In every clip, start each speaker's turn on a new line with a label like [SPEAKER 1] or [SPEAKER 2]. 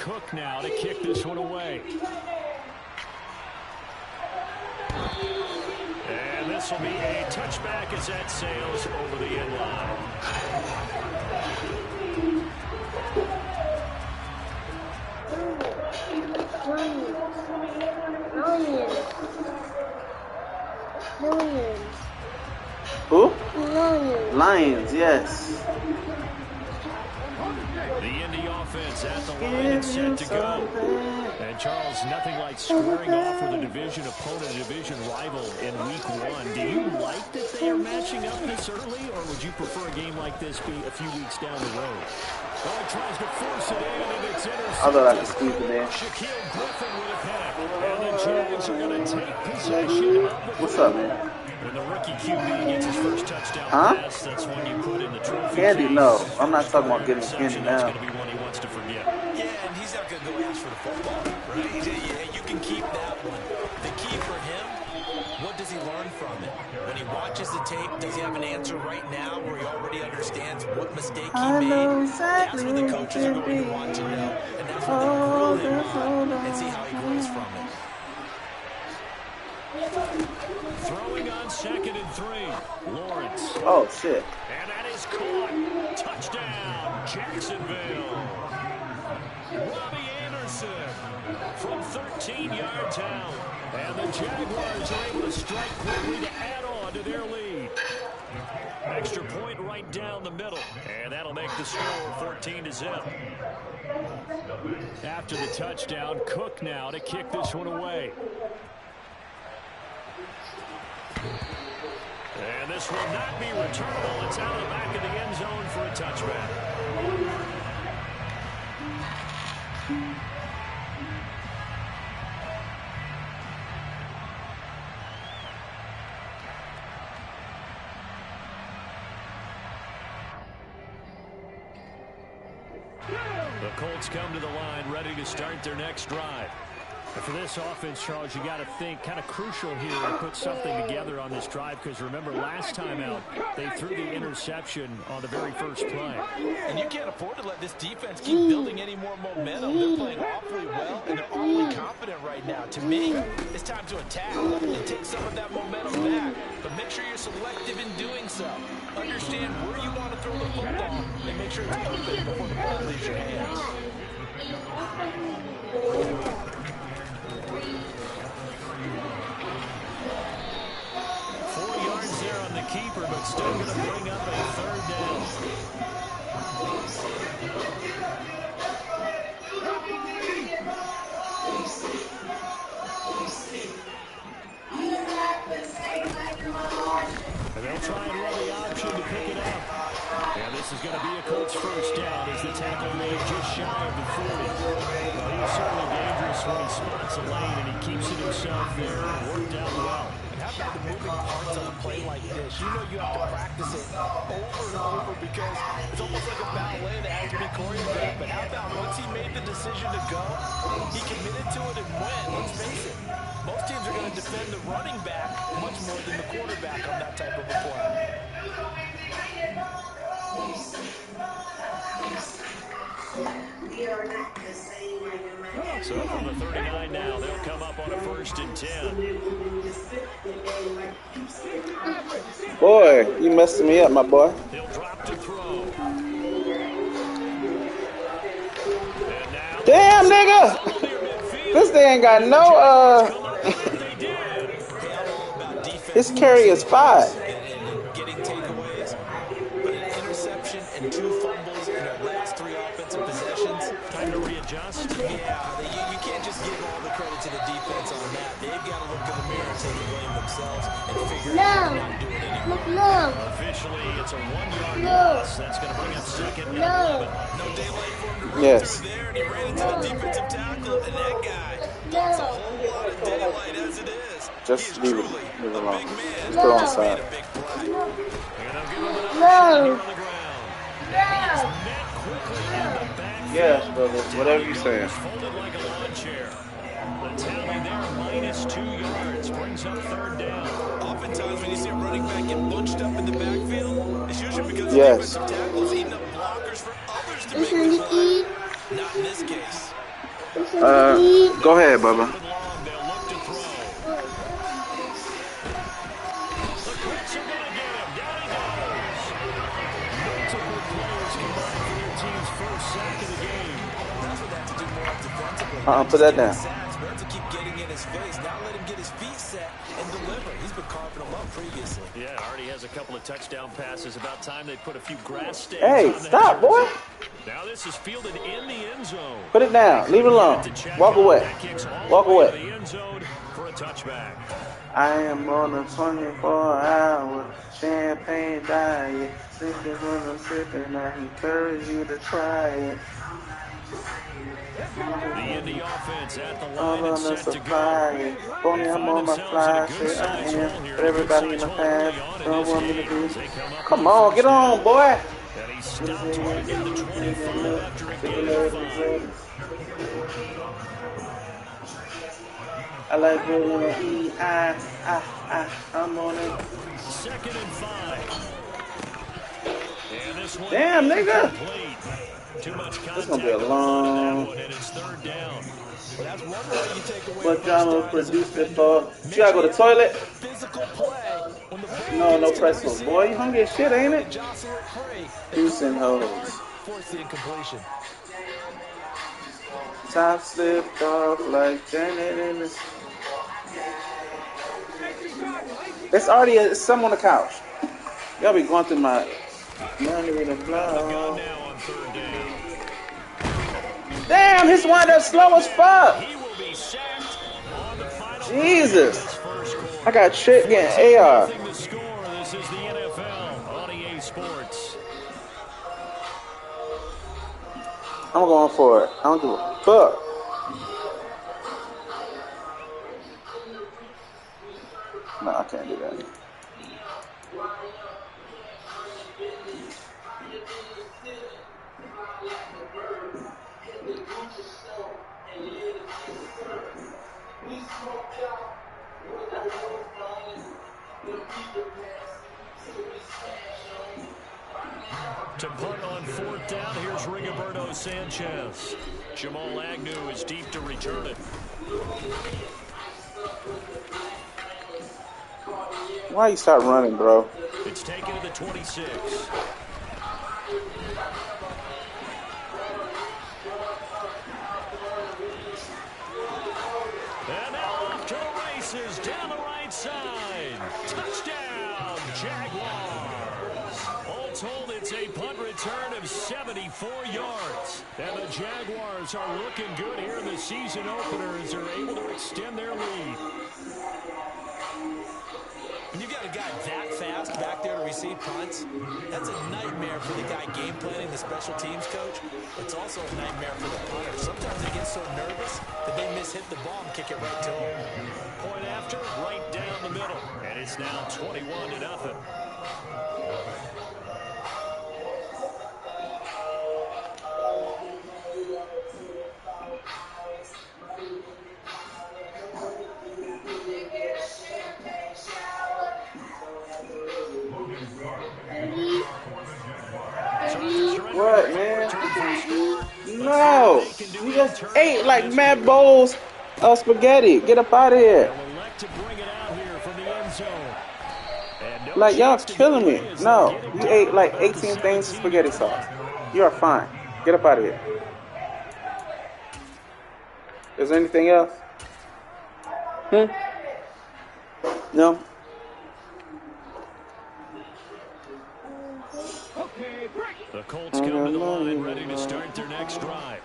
[SPEAKER 1] Cook now to kick this one away. And this will be a touchback as that sails over the end line.
[SPEAKER 2] Lions.
[SPEAKER 3] Who?
[SPEAKER 2] Lions.
[SPEAKER 3] Lions, yes.
[SPEAKER 1] The Indy offense at the line and set to go. And Charles, nothing like squaring off with a division opponent, a division rival in week 1. Do you like that they are matching up this early, or would you prefer a game like this be a few weeks down the road? Oh, he tries to force it in, and it's intercepted.
[SPEAKER 3] I thought I could squeeze it in.
[SPEAKER 1] Shaquille Griffin with a pick. And the Jags are going to take possession of the
[SPEAKER 3] What's up, man?
[SPEAKER 1] When the rookie QB gets his first touchdown pass, that's when you put in the trophy
[SPEAKER 3] Candy,
[SPEAKER 1] case.
[SPEAKER 3] no. I'm not talking about getting candy now.
[SPEAKER 1] That's going to be one he wants to forget.
[SPEAKER 4] Yeah, and he's not going to go ask for the football, right? Yeah, you can keep that one. The key for him, what does he learn from it? When he watches the tape, does he have an answer right now where he already understands what mistake he made? That's what the coaches are going to want to know. And that's what they grill him on and see how he grows from it.
[SPEAKER 1] Throwing on 2nd and 3. Lawrence.
[SPEAKER 3] Oh, shit.
[SPEAKER 1] And that is caught. Touchdown, Jacksonville. Robbie Anderson from 13 yards out. And the Jaguars are able to strike quickly to add on to their lead. Extra point right down the middle. And that'll make the score 14-0. After the touchdown, Cook now to kick this one away. And this will not be returnable. It's out of the back of the end zone for a touchback. The Colts come to the line ready to start their next drive. And for this offense, Charles, you got to think kind of crucial here to put something together on this drive, because remember last time out they threw the interception on the very first play.
[SPEAKER 4] And you can't afford to let this defense keep building any more momentum. They're playing awfully well, and they're awfully confident right now. To me, it's time to attack and take some of that momentum back. But make sure you're selective in doing so. Understand where you want to throw the football and make sure it's open before the ball leaves your hands.
[SPEAKER 1] 4 yards there on the keeper, but still going to bring up a 3rd down. And they'll try and run the option to pick it up. And this is going to be a Colts first down as the tackle made just shy of the 40. Well, he's certainly dangerous when he spots a lane, and he keeps it himself there and worked out well.
[SPEAKER 4] How about the moving parts on a play like this? You know you have to practice it over and over because it's almost like a ballet that has to be choreographed. But how about once he made the decision to go, he committed to it and went. Let's face it, most teams are going to defend the running back much more than the quarterback on that type of a play.
[SPEAKER 1] So from the 39 now, they'll come up on a 1st and 10.
[SPEAKER 3] Boy, you messing me up, my boy.
[SPEAKER 1] They'll drop to throw.
[SPEAKER 3] Damn, nigga! This thing ain't got no, his carry is 5.
[SPEAKER 4] Getting takeaways, but an interception and 2 fumbles in their last 3 offensive possessions.
[SPEAKER 1] Time to readjust.
[SPEAKER 4] Yeah, you can't just give all the credit to the defense on that. They've got to look in the mirror and take the blame themselves and figure out what they're not doing anymore.
[SPEAKER 1] Officially, it's a 1-yard loss. That's going to bring up 2nd and 11.
[SPEAKER 4] No daylight for him to run
[SPEAKER 3] Yes.
[SPEAKER 4] through there, and he ran into the defensive tackle, and that guy blocks a whole lot of daylight as it is.
[SPEAKER 3] Just leave it alone.
[SPEAKER 4] Just
[SPEAKER 3] throw on side. Yes, brother. Whatever you say.
[SPEAKER 1] Folded like a lawn chair. The tally there, -2 yards, brings up 3rd down.
[SPEAKER 4] Oftentimes when you see a running back get bunched up in the backfield, it's usually because
[SPEAKER 3] Yes.
[SPEAKER 4] the defensive tackle is eating up blockers for others to make the play. Not in this case.
[SPEAKER 3] Go ahead, Bubba.
[SPEAKER 1] They'll look to throw. The Colts are going to get him. Down he goes. Multiple players combined for their team's first sack of the game.
[SPEAKER 4] That's what they have to do more defensively.
[SPEAKER 3] Put that down.
[SPEAKER 4] Sacks, but to keep getting in his face. Now let him get his feet set and deliver. He's been carving them up previously.
[SPEAKER 1] Yeah, already has a couple of touchdown passes. About time they put a few grass stains
[SPEAKER 3] Hey,
[SPEAKER 1] on
[SPEAKER 3] stop,
[SPEAKER 1] that
[SPEAKER 3] boy.
[SPEAKER 1] jersey. Now this is fielded in the end zone.
[SPEAKER 3] Put it down. Leave it alone. Walk away. Walk away.
[SPEAKER 1] The end zone for a touchback.
[SPEAKER 3] I am on a 24-hour champagne diet. Sipping when I'm sipping, I encourage you to try it.
[SPEAKER 1] The Indy offense at the
[SPEAKER 3] I'm
[SPEAKER 1] line and
[SPEAKER 3] on the
[SPEAKER 1] set to go.
[SPEAKER 3] supply. Only I'm on my fly shit. I am. But everybody in the past don't want me to be. Come on, get on, boy.
[SPEAKER 1] And he stopped right at the 25 after a gain of 5.
[SPEAKER 3] I like when I'm on it.
[SPEAKER 1] 2nd and 5. And this one
[SPEAKER 3] Damn, nigga.
[SPEAKER 1] complete. Too much contact.
[SPEAKER 3] This gonna be a long.
[SPEAKER 1] And it's 3rd down.
[SPEAKER 4] Well, that's one way you take away
[SPEAKER 3] What drama produced it for? You gotta go to the toilet?
[SPEAKER 4] physical play. When the
[SPEAKER 3] No press boy. You hungry as shit, ain't it?
[SPEAKER 4] jostle it free.
[SPEAKER 3] Houston hoes.
[SPEAKER 4] Force the incompletion.
[SPEAKER 3] Top slipped off like Janet in the. It's already some on the couch. Y'all be going through my money with a
[SPEAKER 1] Gun
[SPEAKER 3] flow.
[SPEAKER 1] now on 3rd down.
[SPEAKER 3] Damn, his wind up slow as fuck.
[SPEAKER 1] He will be sacked on the final.
[SPEAKER 3] Jesus.
[SPEAKER 1] First quarter.
[SPEAKER 3] I got shit getting AR.
[SPEAKER 1] Nothing to score. This is the NFL on EA Sports.
[SPEAKER 3] I'm going for it. I don't give a fuck. No, I can't do that.
[SPEAKER 1] To punt on 4th down, here's Rigoberto Sanchez. Jamal Agnew is deep to return it.
[SPEAKER 3] Why you start running, bro?
[SPEAKER 1] It's taken to the 26. And now off to the races down the right side. Touchdown, Jaguars. All told, it's a punt return of 74 yards. And the Jaguars are looking good here in the season opener as they're able to extend their lead.
[SPEAKER 4] When you've got a guy that fast back there to receive punts, that's a nightmare for the guy game planning, the special teams coach. It's also a nightmare for the punter. Sometimes they get so nervous that they miss-hit the ball and kick it right to him.
[SPEAKER 1] Point after, right down the middle. And it's now 21-0.
[SPEAKER 3] What, man? No. You just ate like mad bowls of spaghetti. Get up out of here. Like, y'all killing me. No. You ate like 18 things of spaghetti sauce. You are fine. Get up out of here. Is there anything else? No?
[SPEAKER 1] The Colts come to the line, ready to start their next drive.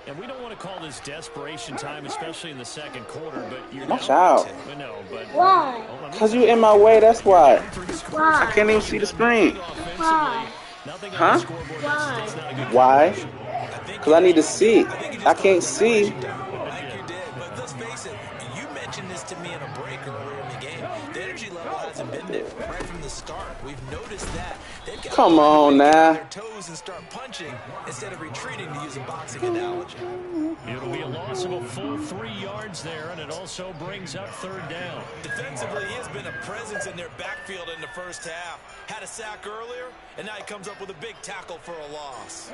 [SPEAKER 1] And we don't want to call this desperation time, especially in the 2nd quarter, but you're
[SPEAKER 3] Watch out.
[SPEAKER 1] No, but
[SPEAKER 2] Why?
[SPEAKER 3] Because you in my way, that's why.
[SPEAKER 2] Why?
[SPEAKER 3] I can't even see the screen.
[SPEAKER 2] Why?
[SPEAKER 3] Huh?
[SPEAKER 2] Why?
[SPEAKER 3] Why? Because I need to see. I can't see.
[SPEAKER 4] I think you did, but let's face it, you mentioned this to me in a break earlier in the game. The energy level hasn't been there right from the start. We've noticed that. They've got
[SPEAKER 3] Come on now.
[SPEAKER 4] their toes and start punching instead of retreating, to use a boxing analogy.
[SPEAKER 1] It'll be a loss of a full 3 yards there, and it also brings up 3rd down.
[SPEAKER 4] Defensively, he has been a presence in their backfield in the first half. Had a sack earlier, and now he comes up with a big tackle for a loss.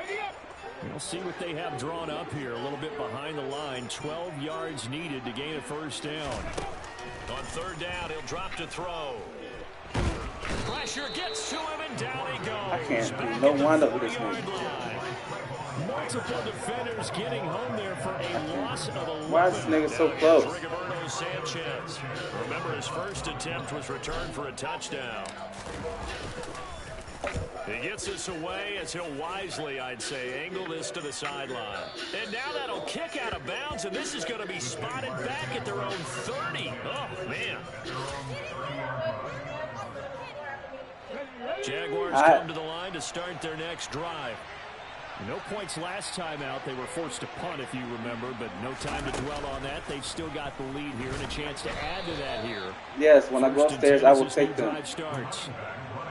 [SPEAKER 1] We'll see what they have drawn up here. A little bit behind the line. 12 yards needed to gain a first down.
[SPEAKER 4] On third down, he'll drop to throw.
[SPEAKER 1] Pressure gets to him, and down he goes.
[SPEAKER 3] I can't do no wind up with this nigga.
[SPEAKER 1] Multiple defenders getting home there for a loss of 11.
[SPEAKER 3] Why is this nigga so close?
[SPEAKER 1] Rigoberto Sanchez. Remember, his first attempt was returned for a touchdown. He gets this away as he'll wisely, I'd say, angle this to the sideline. And now that'll kick out of bounds, and this is going to be spotted back at their own 30. Oh, man. Jaguars come to the line to start their next drive. No points last time out. They were forced to punt, if you remember, but no time to dwell on that. They've still got the lead here and a chance to add to that here.
[SPEAKER 3] Yes, when I go upstairs, I will take them.
[SPEAKER 1] Starts.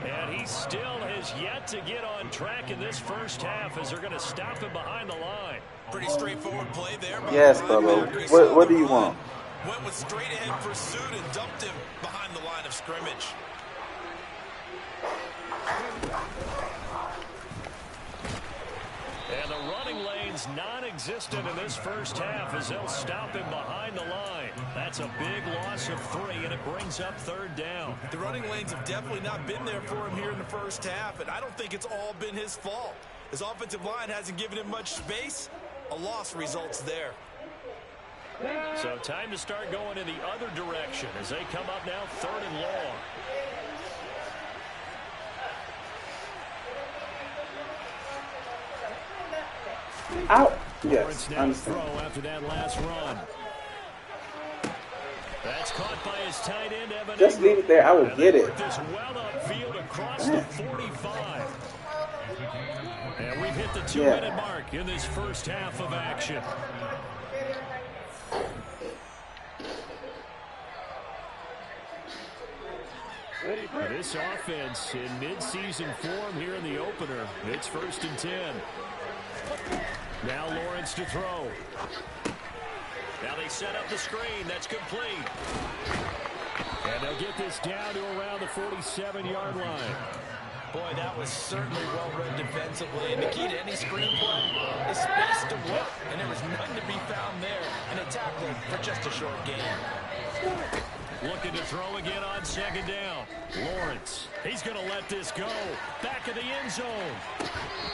[SPEAKER 1] And he still has yet to get on track in this first half as they're going to stop him behind the line.
[SPEAKER 4] Pretty straightforward play there.
[SPEAKER 3] Yes, Bubba. What do you want?
[SPEAKER 4] Went with straight ahead pursuit and dumped him behind the line of scrimmage.
[SPEAKER 1] And the running lane's non-existent in this first half as they'll stop him behind the line. That's a big loss of 3, and it brings up third down.
[SPEAKER 4] The running lanes have definitely not been there for him here in the first half, and I don't think it's all been his fault. His offensive line hasn't given him much space. A loss results there.
[SPEAKER 1] So time to start going in the other direction as they come up now 3rd and long.
[SPEAKER 3] Out.
[SPEAKER 1] Lawrence
[SPEAKER 3] Yes,
[SPEAKER 1] now
[SPEAKER 3] understand.
[SPEAKER 1] throw after that last run. That's caught by his tight end, Evan.
[SPEAKER 3] Just leave it there. I will get it.
[SPEAKER 1] This well upfield across the 45. And we've hit the 2-minute mark in this first half of action. This offense in mid-season form here in the opener. It's 1st and 10. Now Lawrence to throw. Now they set up the screen. That's complete. And they'll get this down to around the 47-yard line.
[SPEAKER 4] Boy, that was certainly well-read defensively. And the key to any screenplay is space to work. And there was none to be found there. And a tackle for just a short gain.
[SPEAKER 1] Looking to throw again on 2nd down. Lawrence, he's going to let this go. Back of the end zone.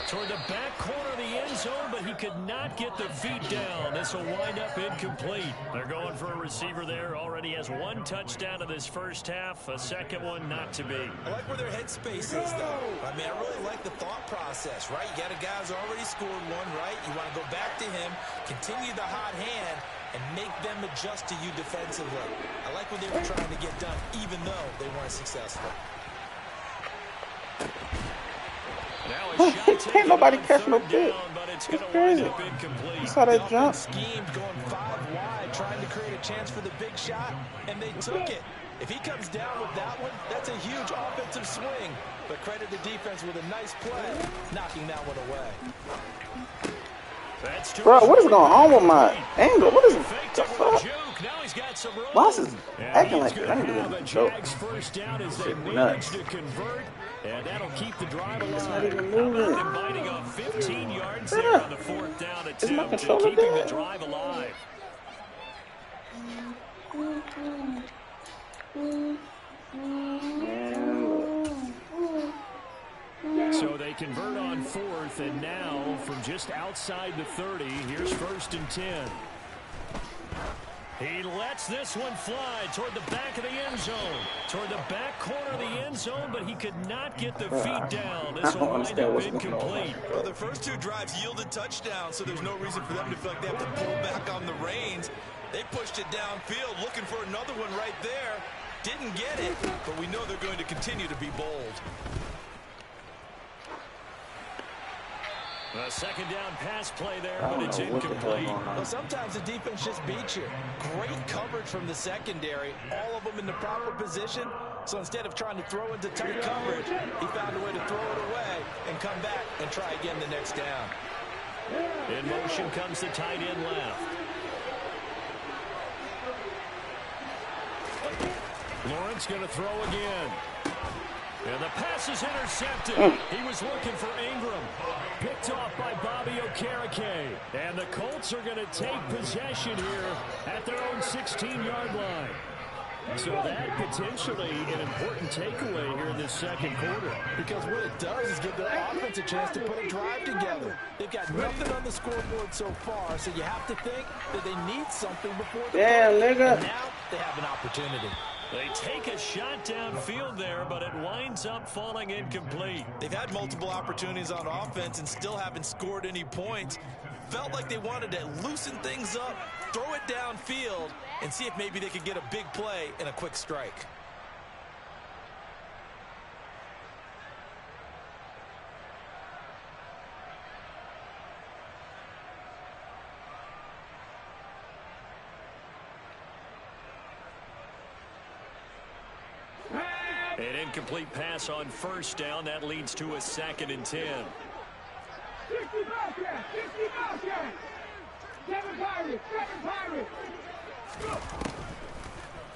[SPEAKER 1] Toward the back corner of the end zone, but he could not get the feet down. This will wind up incomplete. They're going for a receiver there. Already has 1 touchdown in this first half. A second one not to be.
[SPEAKER 4] I like where their headspace is, though. I mean, I really like the thought process, right? You got a guy who's already scored one, right? You want to go back to him, continue the hot hand, and make them adjust to you defensively. I like what they were trying to get done, even though they weren't successful.
[SPEAKER 3] Can't nobody catch no fit. It's crazy. You saw that jump?
[SPEAKER 4] Schemed going 5 wide, trying to create a chance for the big shot, and they took it. If he comes down with that one, that's a huge offensive swing. But credit the defense with a nice play, knocking that one away.
[SPEAKER 3] Bro, what is going on with my angle? What is it? The fuck? Why is this acting like that? I need to get a joke.
[SPEAKER 1] First down as they manage to convert, and that'll keep the drive alive.
[SPEAKER 3] It's not even moving.
[SPEAKER 1] How about them biting off 15 yards there on the 4th down attempt and keeping the drive alive? So they convert on 4th, and now from just outside the 30, here's 1st and 10. He lets this one fly toward the back of the end zone, toward the back corner of the end zone, but he could not get the feet down. This will wind up incomplete.
[SPEAKER 4] Well, the first 2 drives yielded touchdowns, so there's no reason for them to feel like they have to pull back on the reins. They pushed it downfield, looking for another one right there. Didn't get it, but we know they're going to continue to be bold.
[SPEAKER 1] A 2nd down pass play there, but it's incomplete.
[SPEAKER 4] Well, sometimes the defense just beats you. Great coverage from the secondary, all of them in the proper position. So instead of trying to throw into tight coverage, he found a way to throw it away and come back and try again the next down.
[SPEAKER 1] In motion comes the tight end left. Lawrence going to throw again. And the pass is intercepted. He was looking for Ingram. Picked off by Bobby Okereke. And the Colts are going to take possession here at their own 16-yard line. So that potentially an important takeaway here in this second quarter.
[SPEAKER 4] Because what it does is give their offense a chance to put a drive together. They've got nothing on the scoreboard so far, so you have to think that they need something before the
[SPEAKER 3] nigga.
[SPEAKER 4] And now they have an opportunity.
[SPEAKER 1] They take a shot downfield there, but it winds up falling incomplete.
[SPEAKER 4] They've had multiple opportunities on offense and still haven't scored any points. Felt like they wanted to loosen things up, throw it downfield, and see if maybe they could get a big play and a quick strike.
[SPEAKER 1] An incomplete pass on first down. That leads to a 2nd and 10.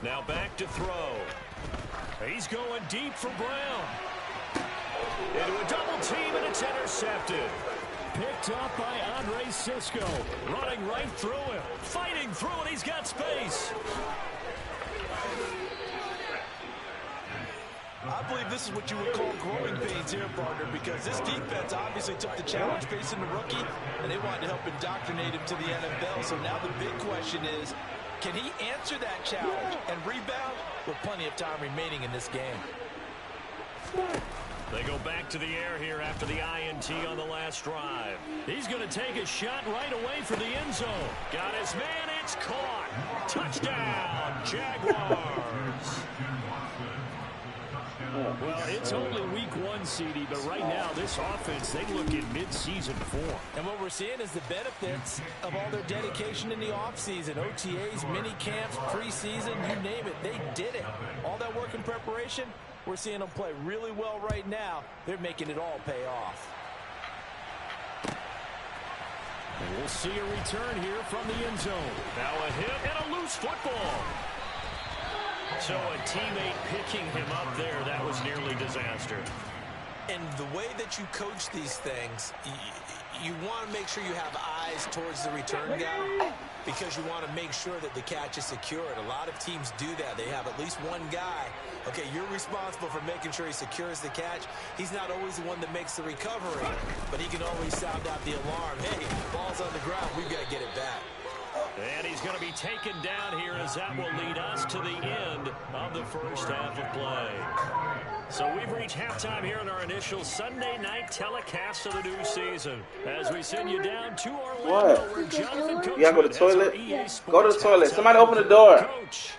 [SPEAKER 1] Now back to throw. He's going deep for Brown. Into a double team, and it's intercepted. Picked up by Andre Cisco. Running right through him. Fighting through it. He's got space.
[SPEAKER 4] I believe this is what you would call growing pains here, partner, because this defense obviously took the challenge facing the rookie, and they wanted to help indoctrinate him to the NFL. So now the big question is, can he answer that challenge and rebound with plenty of time remaining in this game?
[SPEAKER 1] They go back to the air here after the INT on the last drive. He's going to take a shot right away for the end zone. Got his man. It's caught. Touchdown, Jaguars. Well, it's only week 1, CD, but right now this offense, they look in mid-season form.
[SPEAKER 4] And what we're seeing is the benefits of all their dedication in the offseason. OTAs, mini camps, preseason, you name it, they did it. All that work in preparation, we're seeing them play really well right now. They're making it all pay off.
[SPEAKER 1] And we'll see a return here from the end zone. Now a hit and a loose football. So a teammate picking him up there, that was nearly disaster.
[SPEAKER 4] And the way that you coach these things, you want to make sure you have eyes towards the return guy because you want to make sure that the catch is secured. A lot of teams do that. They have at least one guy. Okay, you're responsible for making sure he secures the catch. He's not always the one that makes the recovery, but he can always sound out the alarm. Hey, ball's on the ground. We've got to get it back.
[SPEAKER 1] And he's going to be taken down here as that will lead us to the end of the first half of play. So we've reached halftime here in our initial Sunday night telecast of the new season. As we send you down to Orlando, where Jonathan Coach.
[SPEAKER 3] You gotta go to the toilet? Go to the toilet. Somebody open the door.
[SPEAKER 1] Coach.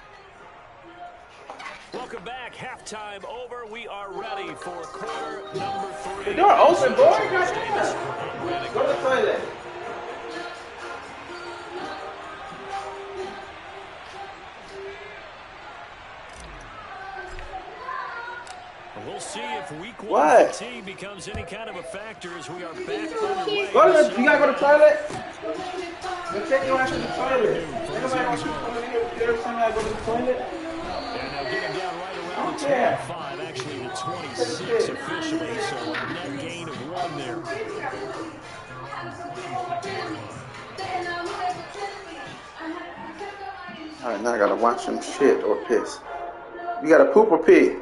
[SPEAKER 1] Welcome back. Halftime over. We are ready for quarter number 3.
[SPEAKER 3] The door open, boy. Go to the toilet.
[SPEAKER 1] We'll see if week 1 fatigue becomes any kind of a factor as we are back underway.
[SPEAKER 3] You gotta go to the toilet. Let's take your ass to the toilet. Everybody wants to come in here. Every time I go to the toilet.
[SPEAKER 1] And now getting down right around the 25, actually the 26 officially, so a net gain of 1 there.
[SPEAKER 3] All right, now I gotta watch some shit or piss. You gotta poop or pee?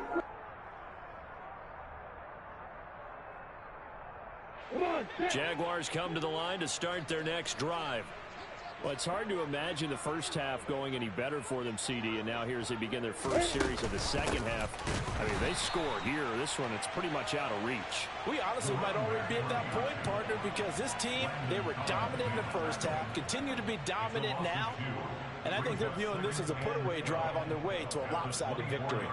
[SPEAKER 1] Jaguars come to the line to start their next drive. Well, it's hard to imagine the first half going any better for them, CD, and now here as they begin their first series of the second half. I mean, they scored here. This one, it's pretty much out of reach.
[SPEAKER 4] We honestly might already be at that point, partner, because this team, they were dominant in the first half, continue to be dominant now, and I think they're viewing this as a put-away drive on their way to a lopsided victory.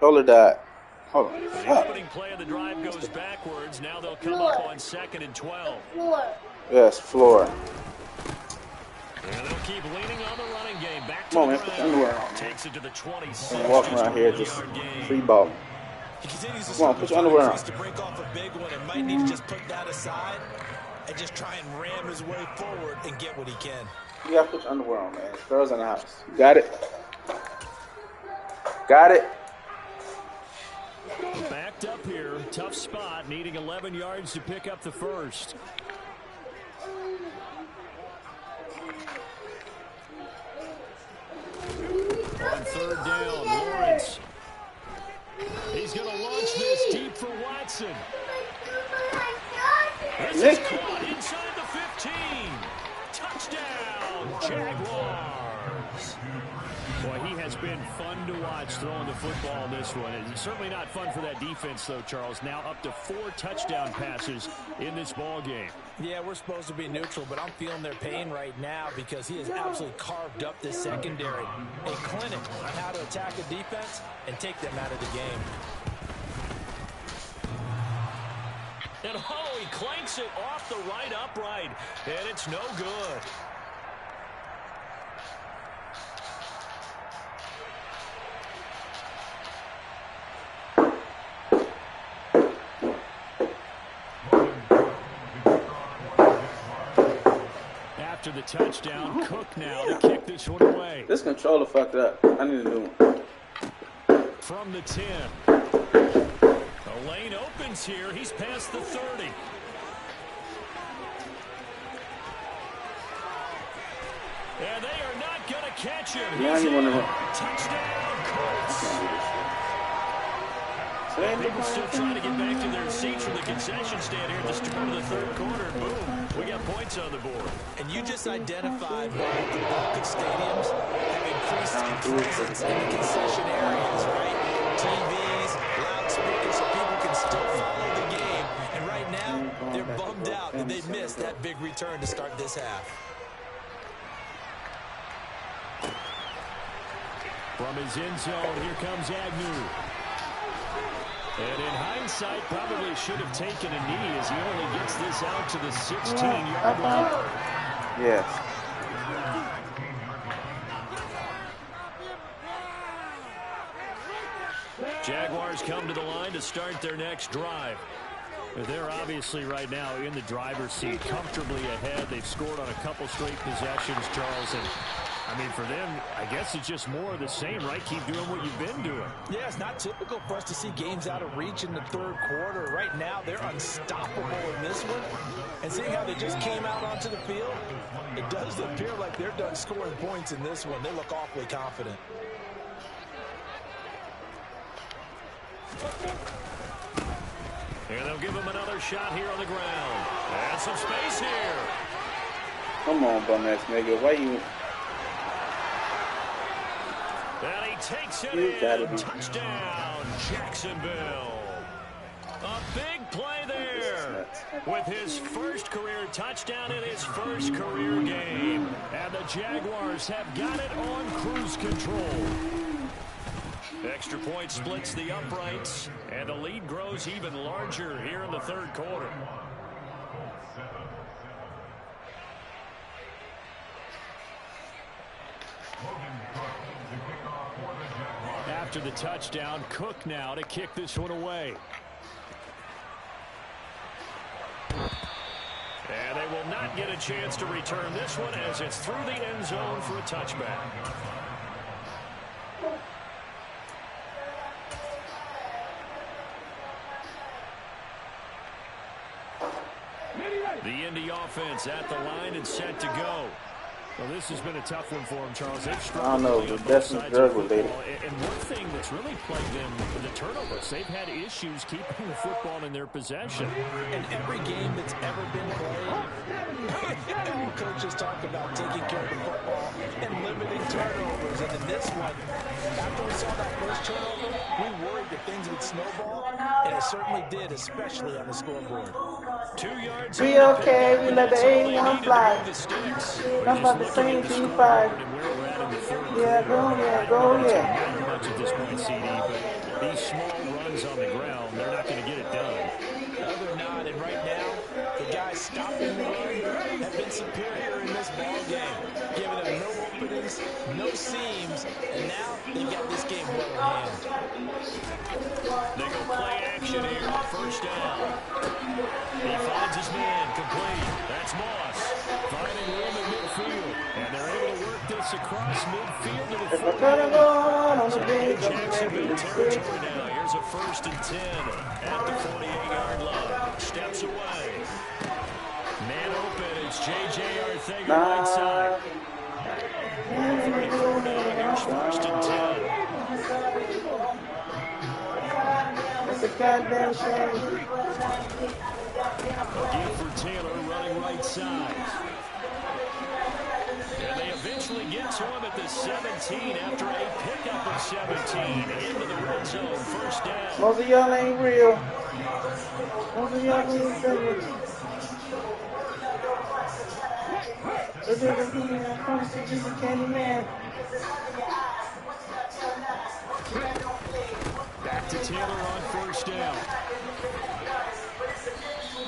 [SPEAKER 3] Controller died. Hold on.
[SPEAKER 1] The opening play of the drive goes backwards. Now they'll come up on 2nd and 12.
[SPEAKER 3] Yes, floor.
[SPEAKER 1] And they'll keep leaning on the running game. Back to
[SPEAKER 3] Come on,
[SPEAKER 1] the
[SPEAKER 3] man. Put the underwear on.
[SPEAKER 1] Takes it to the 26.
[SPEAKER 3] I'm walking around here just free balling.
[SPEAKER 4] He continues to
[SPEAKER 3] Come on,
[SPEAKER 4] struggle
[SPEAKER 3] put your underwear on.
[SPEAKER 4] to break off a big one and might need to just put that aside and just try and ram his way forward and get what he can.
[SPEAKER 3] You gotta put your underwear on, man. Girls in the house. You got it? Got it?
[SPEAKER 1] Backed up here. Tough spot. Needing 11 yards to pick up the first. On third down, Lawrence. He's going to launch this deep for Watson. This is caught inside the 15. Touchdown, Jaguars. Boy, he has been fun to watch throwing the football in this one. It's certainly not fun for that defense, though, Charles. Now up to 4 touchdown passes in this ball game.
[SPEAKER 4] Yeah, we're supposed to be neutral, but I'm feeling their pain right now because he has absolutely carved up this secondary. A clinic on how to attack a defense and take them out of the game.
[SPEAKER 1] And oh, he clanks it off the right upright, and it's no good. After the touchdown, Cook now to kick this one away.
[SPEAKER 3] This controller fucked up. I need a new one.
[SPEAKER 1] From the 10. The lane opens here. He's past the 30. And they are not going to catch him.
[SPEAKER 3] Yeah,
[SPEAKER 1] He's
[SPEAKER 3] you want to run.
[SPEAKER 1] Touchdown, Colts. People still trying to get back to their seats from the concession stand here at the start of the third quarter. Boom, we got points on the board.
[SPEAKER 4] And you just identified why the bulk of stadiums have increased in presence in the concession areas, right? TVs, loudspeakers, so people can still follow the game. And right now, they're bummed out that they missed that big return to start this half.
[SPEAKER 1] From his end zone, here comes Agnew. And in hindsight, probably should have taken a knee as he only gets this out to the 16-yard line.
[SPEAKER 3] Yes.
[SPEAKER 1] Jaguars come to the line to start their next drive. They're obviously right now in the driver's seat, comfortably ahead. They've scored on a couple straight possessions, Charles. And I mean, for them, I guess it's just more of the same, right? Keep doing what you've been doing.
[SPEAKER 4] Yeah, it's not typical for us to see games out of reach in the third quarter. Right now, they're unstoppable in this one. And seeing how they just came out onto the field, it does appear like they're done scoring points in this one. They look awfully confident.
[SPEAKER 1] And they'll give him another shot here on the ground. And some space here.
[SPEAKER 3] Come on, bum-ass nigga. Why you...
[SPEAKER 1] And he takes it in. Touchdown, Jacksonville. A big play there with his first career touchdown in his first career game. And the Jaguars have got it on cruise control. Extra point splits the uprights, and the lead grows even larger here in the third quarter. After the touchdown, Cook now to kick this one away. And they will not get a chance to return this one as it's through the end zone for a touchback. The Indy offense at the line and set to go. Well, this has been a tough one for them, Charles. They've struggled.
[SPEAKER 3] I don't know, the best drug related.
[SPEAKER 1] And one thing that's really plagued them are the turnovers. They've had issues keeping the football in their possession.
[SPEAKER 4] In every game that's ever been played, coaches talk about taking care of the football and limiting turnovers. And in this one, after we saw that first turnover, we worried that things would snowball, and it certainly did, especially on the scoreboard.
[SPEAKER 1] 2 yards.
[SPEAKER 3] We okay, we let the A1 fly. I'm about to sing G5. Yeah, go, yeah.
[SPEAKER 1] Not much at this point, CD, but these small runs on the ground, they're not going to get it done.
[SPEAKER 4] No, they're not, and right now, the guys stopping the run have been superior in this ball game, giving them no openings, no seams, and now they've got this game well in hand.
[SPEAKER 1] They go action here on first down. He finds his man complete. That's Moss. Finding room in midfield. And they're able to work this across midfield to the 40. So in Jacksonville territory now. Here's a 1st and 10 at the 48-yard line. Steps away. Man open. It's J.J. Arthega right side. 34 now. Here's 1st and 10.
[SPEAKER 3] It's a goddamn shame.
[SPEAKER 1] Again for Taylor running right side. And they eventually get to him at the 17 after a pickup of 17 into the red zone. 1st down.
[SPEAKER 3] Most of y'all ain't real. Most of y'all ain't serious. I promise you, just a candy man.
[SPEAKER 1] Back to Taylor on 1st down.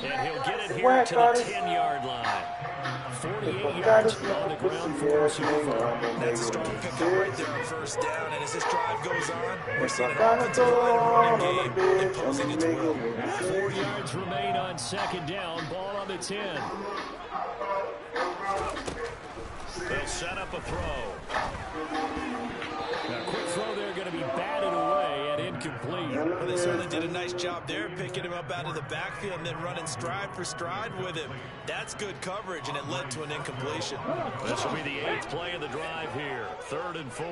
[SPEAKER 1] And he'll get it here to the 10-yard line. 48 yards on the ground for us.
[SPEAKER 4] That's a strong pickup right there on 1st down. And as this drive goes on, we're seeing an offensive line running game imposing its will.
[SPEAKER 1] 4 yards remain on 2nd down. Ball on the 10. They'll set up a throw. Now, quick throw there going to be batted away and incomplete.
[SPEAKER 4] Well, they certainly did a nice job there, picking him up out of the backfield and then running stride for stride with him. That's good coverage, and it led to an incompletion.
[SPEAKER 1] This will be the 8th play of the drive here. 3rd and 4.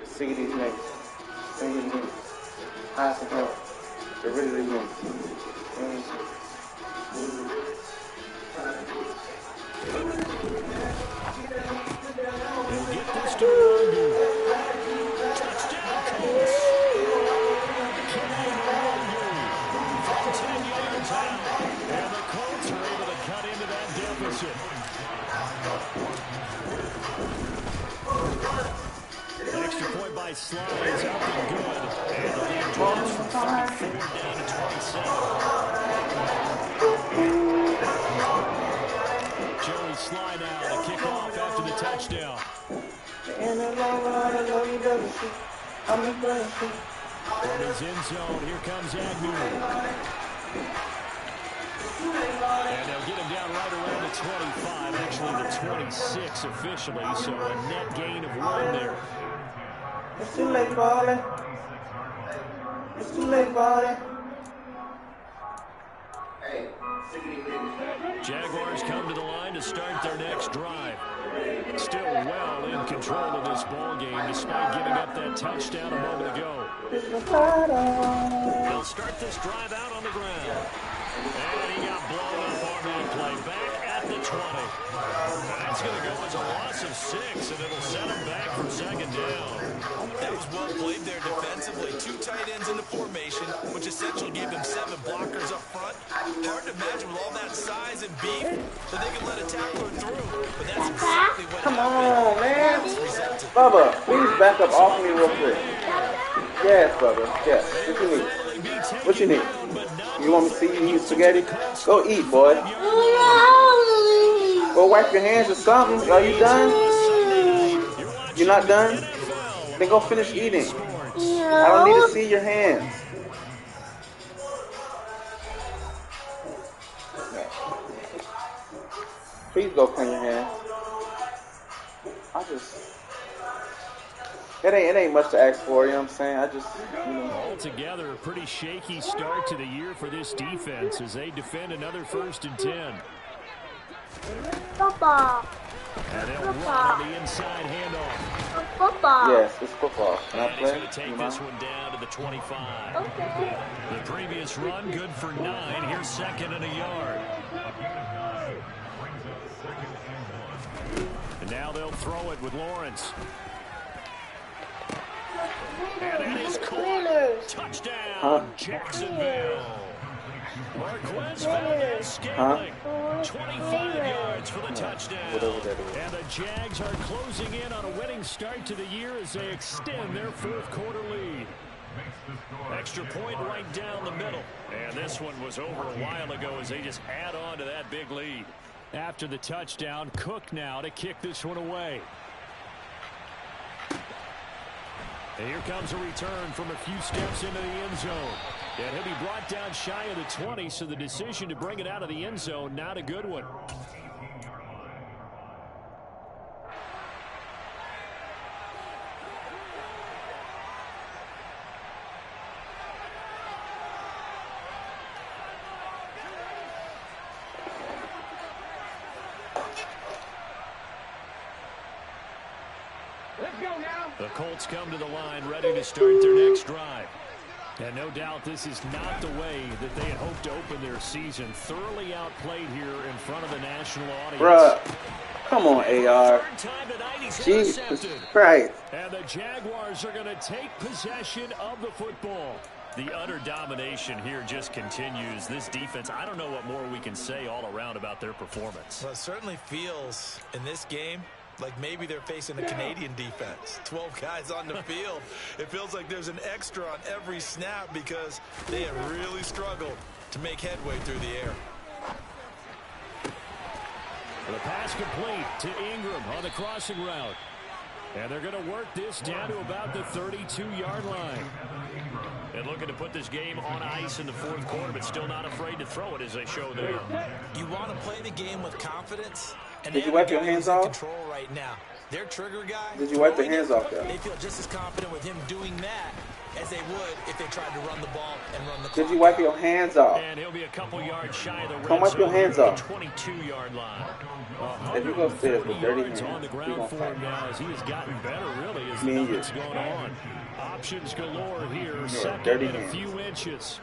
[SPEAKER 3] See these niggas. See these niggas. High some help. Get rid of these niggas.
[SPEAKER 1] They'll get this to Longo. Touchdown, Colts. From 10 yards out. And the Colts are able to cut into that deficit. An extra point by Slide is up and good. And the lead drops from 34 down to 27. Joey Sly now to kick off after the touchdown. From his end zone, here comes Agnew. And they'll get him down right around the 25, actually the 26 officially, so a net gain of 1 there.
[SPEAKER 3] It's too late, Baldy. It's too late, Baldy.
[SPEAKER 1] Jaguars come to the line to start their next drive. Still well in control of this ball game despite giving up that touchdown a moment ago. They'll start this drive out on the ground. And he got blown up on that play. Back at the 20. That's going to go as a loss of 6, and it'll set him back for 2nd down.
[SPEAKER 4] That was well played there defensively. 2 tight ends in the formation, which essentially gave them 7 blockers up front. Hard to imagine with all that size and beef that they could let a tackler through. But that's exactly what
[SPEAKER 3] Come
[SPEAKER 4] happened.
[SPEAKER 3] on, man. Bubba, please back up off me real quick. Yes, Bubba. Yes. What you need? What you need? You want me to see you eat spaghetti? Go eat, boy. Go wipe your hands or something. Are you done? You're not done? Then go finish eating. I don't need to see your hands. Please go clean your hands. It ain't much to ask for, you know what I'm saying?
[SPEAKER 1] Altogether, a pretty shaky start to the year for this defense as they defend another 1st and 10.
[SPEAKER 2] Football.
[SPEAKER 1] And they'll run on the inside handoff.
[SPEAKER 2] Football.
[SPEAKER 3] Yes, it's football. Can I
[SPEAKER 1] And he's
[SPEAKER 3] play?
[SPEAKER 1] going to take this one down to the 25.
[SPEAKER 2] Okay.
[SPEAKER 1] The previous run, good for 9. Here's 2nd and a yard. And now they'll throw it with Lawrence. And that is caught. Touchdown, Jacksonville. Marquez Valdez-Scantling, 25 yards for the touchdown. And the Jags are closing in on a winning start to the year as they extend their 4th quarter lead. Extra point right down the middle. And this one was over a while ago as they just add on to that big lead. After the touchdown, Cook now to kick this one away. And here comes a return from a few steps into the end zone. And he'll be brought down shy of the 20, so the decision to bring it out of the end zone, not a good one. The Colts come to the line ready to start their next drive. And no doubt this is not the way that they had hoped to open their season. Thoroughly outplayed here in front of the national audience.
[SPEAKER 3] Bruh, come on, AR. Jesus Christ.
[SPEAKER 1] And the Jaguars are going to take possession of the football. The utter domination here just continues. This defense, I don't know what more we can say all around about their performance.
[SPEAKER 4] Well, it certainly feels in this game like maybe they're facing a Canadian defense. 12 guys on the field. It feels like there's an extra on every snap because they have really struggled to make headway through the air.
[SPEAKER 1] The pass complete to Ingram on the crossing route. And they're going to work this down to about the 32-yard line. And looking to put this game on ice in the fourth quarter, but still not afraid to throw it as they show there.
[SPEAKER 4] You want to play the game with confidence. And
[SPEAKER 3] did you wipe your hands off?
[SPEAKER 4] Control right now. Their trigger guy.
[SPEAKER 3] Did you wipe the hands off there?
[SPEAKER 4] They feel just as confident with him doing that as they would if they tried to run the ball and run the clock.
[SPEAKER 3] Did you wipe your hands off?
[SPEAKER 1] And he'll be a couple yards shy of the red
[SPEAKER 3] Come wipe your hands off.
[SPEAKER 1] 22-yard line.
[SPEAKER 3] If you go upstairs with dirty hands,
[SPEAKER 1] on the ground for him now as he has gotten better really as the night's going on. Options galore here. Second and a few inches.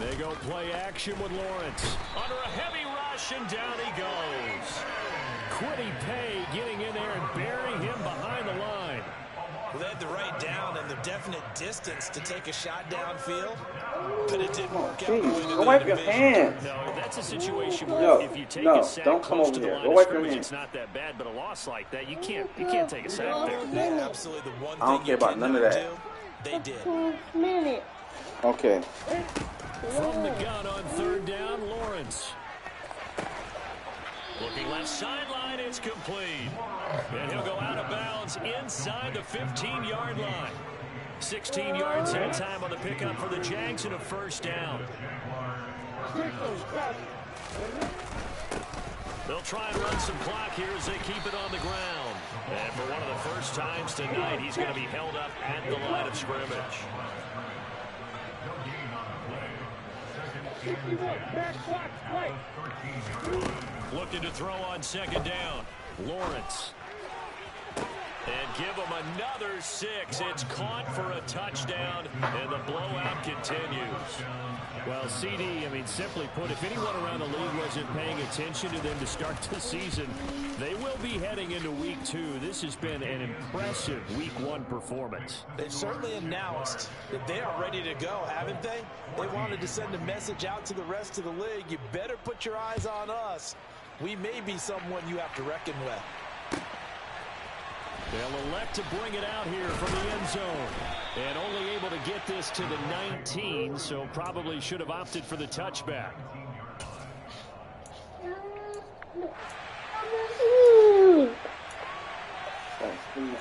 [SPEAKER 1] They go play action with Lawrence. Under a heavy rush, and down he goes. Quiddy Pay getting in there and burying him behind the line.
[SPEAKER 4] Well, they had the right down and the definite distance to take a shot downfield, but it didn't work out.
[SPEAKER 3] Go wipe your hands.
[SPEAKER 1] No, that's a situation where if you take a sack
[SPEAKER 3] don't come
[SPEAKER 1] close
[SPEAKER 3] over
[SPEAKER 1] to the
[SPEAKER 3] here.
[SPEAKER 1] line
[SPEAKER 3] Go
[SPEAKER 1] of
[SPEAKER 3] wipe your
[SPEAKER 1] scrimmage,
[SPEAKER 3] hands.
[SPEAKER 1] it's not that bad, but a loss like that, you can't take a sack there.
[SPEAKER 4] Yeah, absolutely. The one
[SPEAKER 3] I don't
[SPEAKER 4] thing
[SPEAKER 3] care
[SPEAKER 4] you
[SPEAKER 3] about none of that.
[SPEAKER 4] They did.
[SPEAKER 3] Okay.
[SPEAKER 1] From the gun on third down, Lawrence. Looking left sideline, it's complete. And he'll go out of bounds inside the 15-yard line. 16 yards that time on the pickup for the Jags and a first down. They'll try and run some clock here as they keep it on the ground. And for one of the first times tonight, he's going to be held up at the line of scrimmage. Looking to throw on second down. Lawrence. And give him another 6. It's caught for a touchdown, and the blowout continues. Well, CD, I mean, simply put, if anyone around the league wasn't paying attention to them to start the season, they will be heading into week 2. This has been an impressive week 1 performance.
[SPEAKER 4] They've certainly announced that they are ready to go, haven't they? They wanted to send a message out to the rest of the league. You better put your eyes on us. We may be someone you have to reckon with.
[SPEAKER 1] They'll elect to bring it out here from the end zone. And only able to get this to the 19, so probably should have opted for the touchback.
[SPEAKER 3] Thanks, please.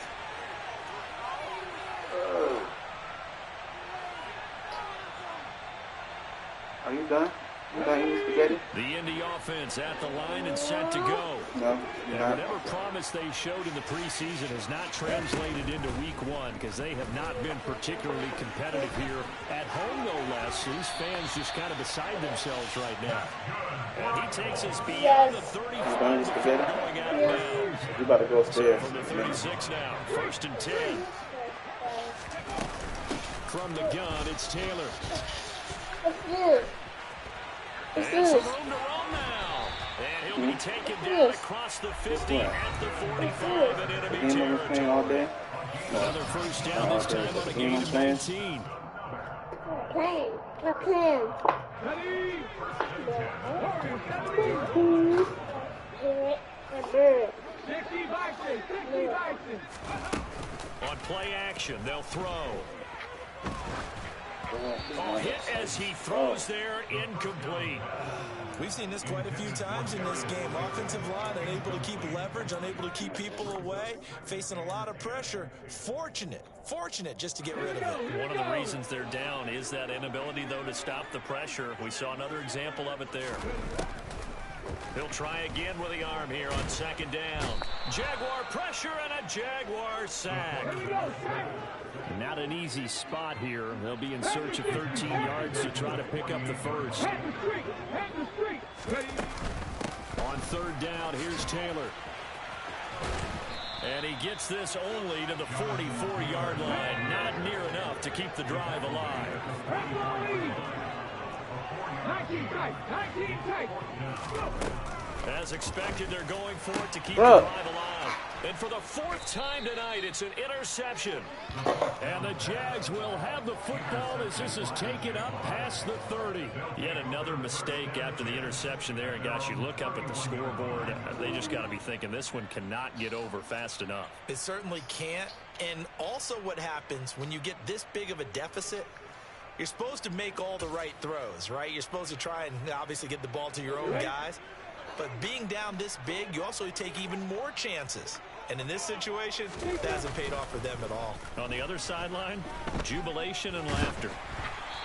[SPEAKER 3] Are you done? You done eating spaghetti?
[SPEAKER 1] The Indy offense at the line and set to go.
[SPEAKER 3] No, you're not.
[SPEAKER 1] Whatever promise they showed in the preseason has not translated into week 1 because they have not been particularly competitive here at home, no less. These fans just kind of beside themselves right now. And he takes us beyond the 35.
[SPEAKER 3] You done eating spaghetti?
[SPEAKER 1] Going out of bounds.
[SPEAKER 3] You about to go upstairs.
[SPEAKER 1] From the 36 now, 1st and 10. From the gun, it's Taylor. And some room to run now. And he'll be taken down across the 50 at the 45 in enemy territory.
[SPEAKER 3] All day?
[SPEAKER 1] Another first down this time on a gain of 19. On play action, they'll throw. Hit as he throws there, incomplete.
[SPEAKER 4] We've seen this quite a few times in this game. Offensive line unable to keep leverage, unable to keep people away, facing a lot of pressure. Fortunate just to get rid of it.
[SPEAKER 1] One of the reasons they're down is that inability, though, to stop the pressure. We saw another example of it there. He'll try again with the arm here on second down. Jaguar pressure and a Jaguar sack. Not an easy spot here. They'll be in search of 13 yards to try to pick up the first. On third down, here's Taylor. And he gets this only to the 44-yard line. Not near enough to keep the drive alive. As expected, they're going for it to keep the drive alive. And for the fourth time tonight, it's an interception. And the Jags will have the football as this is taken up past the 30. Yet another mistake after the interception there. And gosh, you look up at the scoreboard, they just got to be thinking this one cannot get over fast enough.
[SPEAKER 4] It certainly can't. And also what happens when you get this big of a deficit, you're supposed to make all the right throws, right? You're supposed to try and obviously get the ball to your own guys. But being down this big, you also take even more chances. And in this situation, that hasn't paid off for them at all.
[SPEAKER 1] On the other sideline, jubilation and laughter.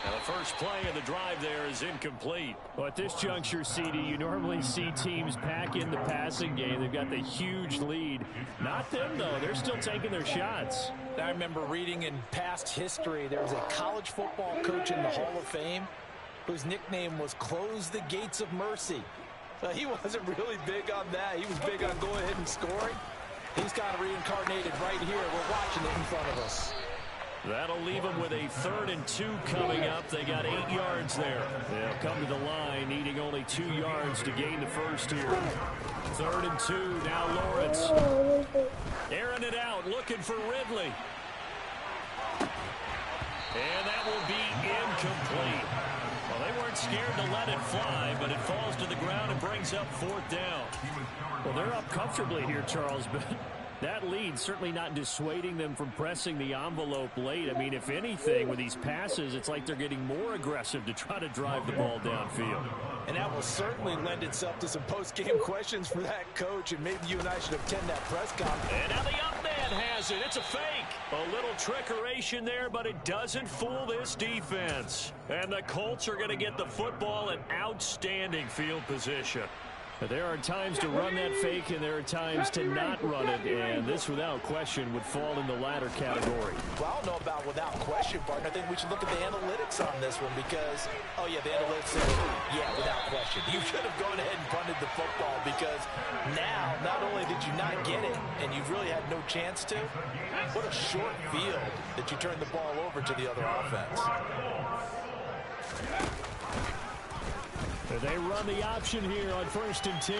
[SPEAKER 1] And the first play of the drive there is incomplete.
[SPEAKER 2] Well, at this juncture, CD, you normally see teams pack in the passing game. They've got the huge lead. Not them, though. They're still taking their shots.
[SPEAKER 4] I remember reading in past history, there was a college football coach in the Hall of Fame whose nickname was Close the Gates of Mercy. He wasn't really big on that. He was big on going ahead and scoring. He's kind of reincarnated right here. We're watching it in front of us.
[SPEAKER 1] That'll leave them with a 3rd and 2 coming up. They got 8 yards there. They'll come to the line, needing only 2 yards to gain the first here. 3rd and 2, now Lawrence. Airing it out, looking for Ridley. And that will be incomplete. Well, they weren't scared to let it fly, but it falls to the ground and brings up 4th down.
[SPEAKER 2] Well, they're up comfortably here, Charles, but that lead certainly not dissuading them from pressing the envelope late. I mean, if anything, with these passes, it's like they're getting more aggressive to try to drive the ball downfield.
[SPEAKER 4] And that will certainly lend itself to some post-game questions for that coach, and maybe you and I should attend that press conference.
[SPEAKER 1] And now the up man has it. It's a fake. A little trickeration there, but it doesn't fool this defense. And the Colts are going to get the football in outstanding field position.
[SPEAKER 2] But there are times to run that fake, and there are times to not run it, and this, without question, would fall in the latter category.
[SPEAKER 4] Well, I don't know about without question, partner. I think we should look at the analytics on this one because, oh, yeah, the analytics say, yeah, without question. You should have gone ahead and punted the football because now, not only did you not get it, and you really had no chance to, what a short field that you turned the ball over to the other offense.
[SPEAKER 2] They run the option here on 1st and 10.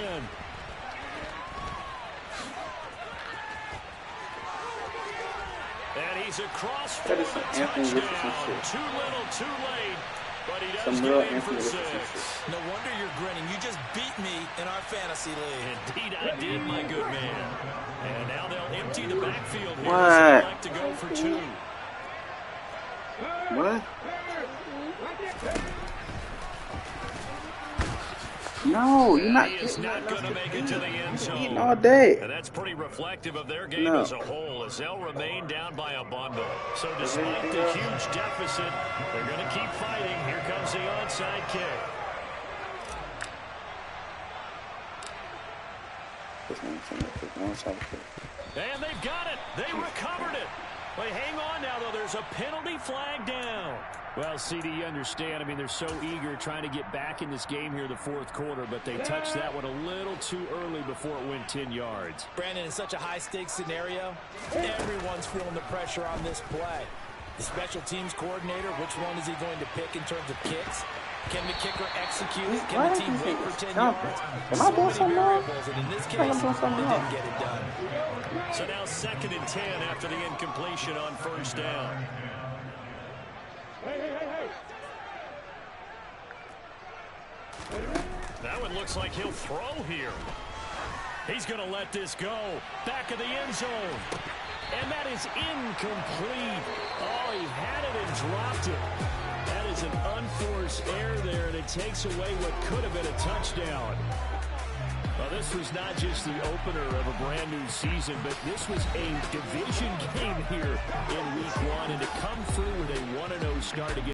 [SPEAKER 1] And he's across
[SPEAKER 3] That
[SPEAKER 1] for
[SPEAKER 3] is some
[SPEAKER 1] a
[SPEAKER 3] Anthony Richardson
[SPEAKER 1] touchdown.
[SPEAKER 3] shit.
[SPEAKER 1] Too little, too late. But he does
[SPEAKER 3] Some real
[SPEAKER 1] get in
[SPEAKER 3] Anthony
[SPEAKER 1] for
[SPEAKER 3] Richardson
[SPEAKER 1] 6.
[SPEAKER 3] shit.
[SPEAKER 4] No wonder you're grinning. You just beat me in our fantasy league.
[SPEAKER 1] Indeed I did, my good man. And now they'll empty the backfield here.
[SPEAKER 3] What?
[SPEAKER 1] So they'd like to go for 2.
[SPEAKER 3] What? No, you're not.
[SPEAKER 1] He is not going to make it to the end zone.
[SPEAKER 3] All day.
[SPEAKER 1] And that's pretty reflective of their game
[SPEAKER 3] No.
[SPEAKER 1] as a whole, as they'll remain down by a bundle. So despite the huge deficit, they're going to keep fighting. Here comes the onside kick. And they've got it. They recovered it. Wait, hang on now, though. There's a penalty flag down.
[SPEAKER 2] Well, CD, you understand. I mean, they're so eager trying to get back in this game here the 4th quarter, but they touched that one a little too early before it went 10 yards.
[SPEAKER 4] Brandon, in such a high-stakes scenario, everyone's feeling the pressure on this play. The special teams coordinator, which one is he going to pick in terms of kicks? Can the kicker execute it? Can the team wait for 10 yards?
[SPEAKER 3] Am I doing something wrong?
[SPEAKER 4] Variables, and in this
[SPEAKER 3] I
[SPEAKER 4] case,
[SPEAKER 3] think I'm doing something
[SPEAKER 4] they
[SPEAKER 3] wrong.
[SPEAKER 4] didn't get it done.
[SPEAKER 1] So now 2nd and 10 after the incompletion on 1st down. That one looks like he'll throw here. He's going to let this go. Back of the end zone.
[SPEAKER 2] And that is incomplete. Oh, he had it and dropped it. That is an unforced error there, and it takes away what could have been a touchdown. Well, this was not just the opener of a brand-new season, but this was a division game here in Week 1, and to come through with a 1-0 start against